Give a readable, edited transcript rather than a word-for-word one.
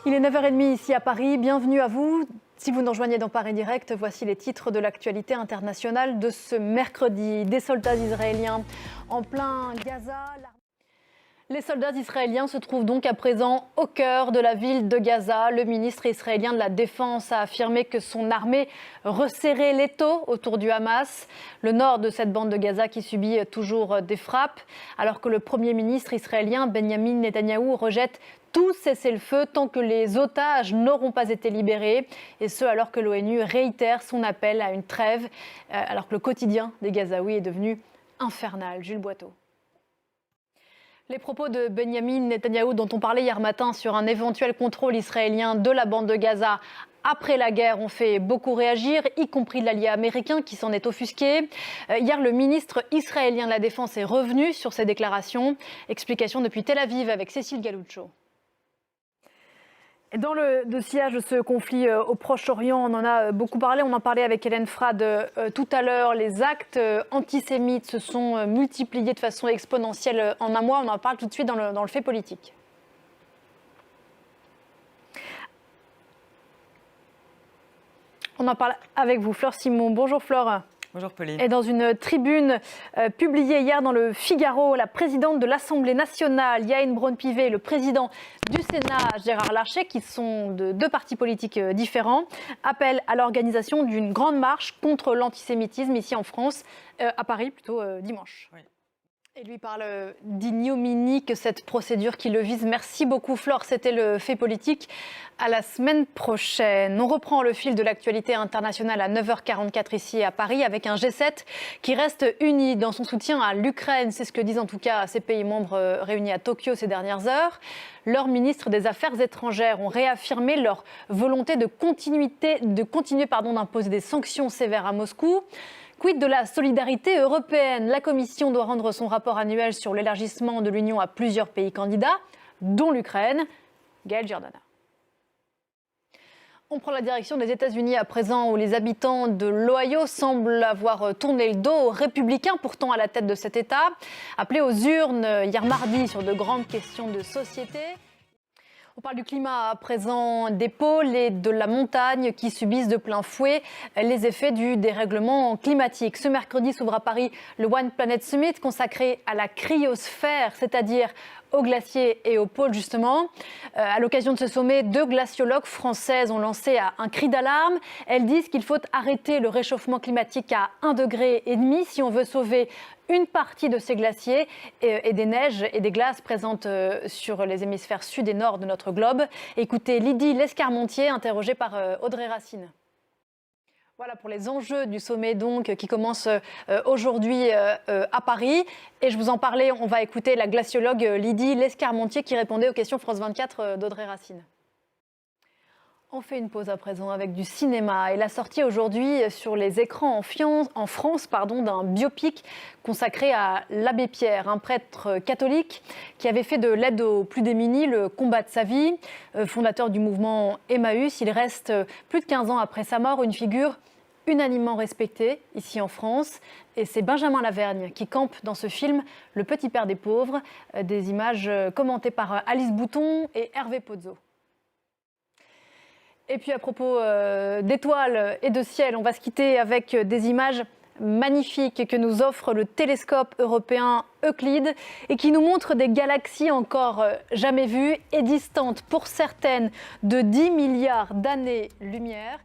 Il est 9h30 ici à Paris, bienvenue à vous. Si vous nous rejoignez dans Paris Direct, voici les titres de l'actualité internationale de ce mercredi. Des soldats israéliens en plein Gaza. Les soldats israéliens se trouvent donc à présent au cœur de la ville de Gaza. Le ministre israélien de la Défense a affirmé que son armée resserrait l'étau autour du Hamas. Le nord de cette bande de Gaza qui subit toujours des frappes, alors que le Premier ministre israélien Benjamin Netanyahou rejette tout cessez-le-feu tant que les otages n'auront pas été libérés. Et ce, alors que l'ONU réitère son appel à une trêve, alors que le quotidien des Gazaouis est devenu infernal. Jules Boiteau. Les propos de Benjamin Netanyahou dont on parlait hier matin sur un éventuel contrôle israélien de la bande de Gaza après la guerre ont fait beaucoup réagir, y compris l'allié américain qui s'en est offusqué. Hier, le ministre israélien de la Défense est revenu sur ces déclarations. Explication depuis Tel Aviv avec Cécile Galuccio. Dans le sillage de ce conflit au Proche-Orient, on en a beaucoup parlé. On en parlait avec Hélène Frade tout à l'heure. Les actes antisémites se sont multipliés de façon exponentielle en un mois. On en parle tout de suite dans le fait politique. On en parle avec vous, Flore Simon. Bonjour Flore. Bonjour Pauline. Et dans une tribune publiée hier dans le Figaro, la présidente de l'Assemblée nationale, Yaël Braun-Pivet, le président du Sénat, Gérard Larcher, qui sont de deux partis politiques différents, appellent à l'organisation d'une grande marche contre l'antisémitisme ici en France, à Paris plutôt dimanche. Oui. Et lui parle d'ignominie que cette procédure qui le vise. Merci beaucoup Flore, c'était le fait politique. À la semaine prochaine. On reprend le fil de l'actualité internationale à 9h44 ici à Paris avec un G7 qui reste uni dans son soutien à l'Ukraine. C'est ce que disent en tout cas ces pays membres réunis à Tokyo ces dernières heures. Leurs ministres des Affaires étrangères ont réaffirmé leur volonté de continuer d'imposer des sanctions sévères à Moscou. Quid de la solidarité européenne? La Commission doit rendre son rapport annuel sur l'élargissement de l'Union à plusieurs pays candidats, dont l'Ukraine. Gaëlle Giordana. On prend la direction des États-Unis à présent, où les habitants de l'Ohio semblent avoir tourné le dos aux républicains, pourtant à la tête de cet État, appelés aux urnes hier mardi sur de grandes questions de société. On parle du climat à présent, des pôles et de la montagne qui subissent de plein fouet les effets du dérèglement climatique. Ce mercredi s'ouvre à Paris le One Planet Summit consacré à la cryosphère, c'est-à-dire aux glaciers et aux pôles justement. À l'occasion de ce sommet, deux glaciologues françaises ont lancé un cri d'alarme. Elles disent qu'il faut arrêter le réchauffement climatique à 1,5 degré si on veut sauver une partie de ces glaciers et des neiges et des glaces présentes sur les hémisphères sud et nord de notre globe. Écoutez Lydie Lescarmontier, interrogée par Audrey Racine. Voilà pour les enjeux du sommet donc qui commence aujourd'hui à Paris. Et je vous en parlais, on va écouter la glaciologue Lydie Lescarmontier qui répondait aux questions France 24 d'Audrey Racine. On fait une pause à présent avec du cinéma et la sortie aujourd'hui sur les écrans en France d'un biopic consacré à l'abbé Pierre, un prêtre catholique qui avait fait de l'aide aux plus démunis le combat de sa vie. Fondateur du mouvement Emmaüs, il reste plus de 15 ans après sa mort une figure unanimement respectée ici en France. Et c'est Benjamin Lavergne qui campe dans ce film Le Petit Père des Pauvres, des images commentées par Alice Bouton et Hervé Pozzo. Et puis à propos d'étoiles et de ciel, on va se quitter avec des images magnifiques que nous offre le télescope européen Euclide et qui nous montre des galaxies encore jamais vues et distantes pour certaines de 10 milliards d'années-lumière.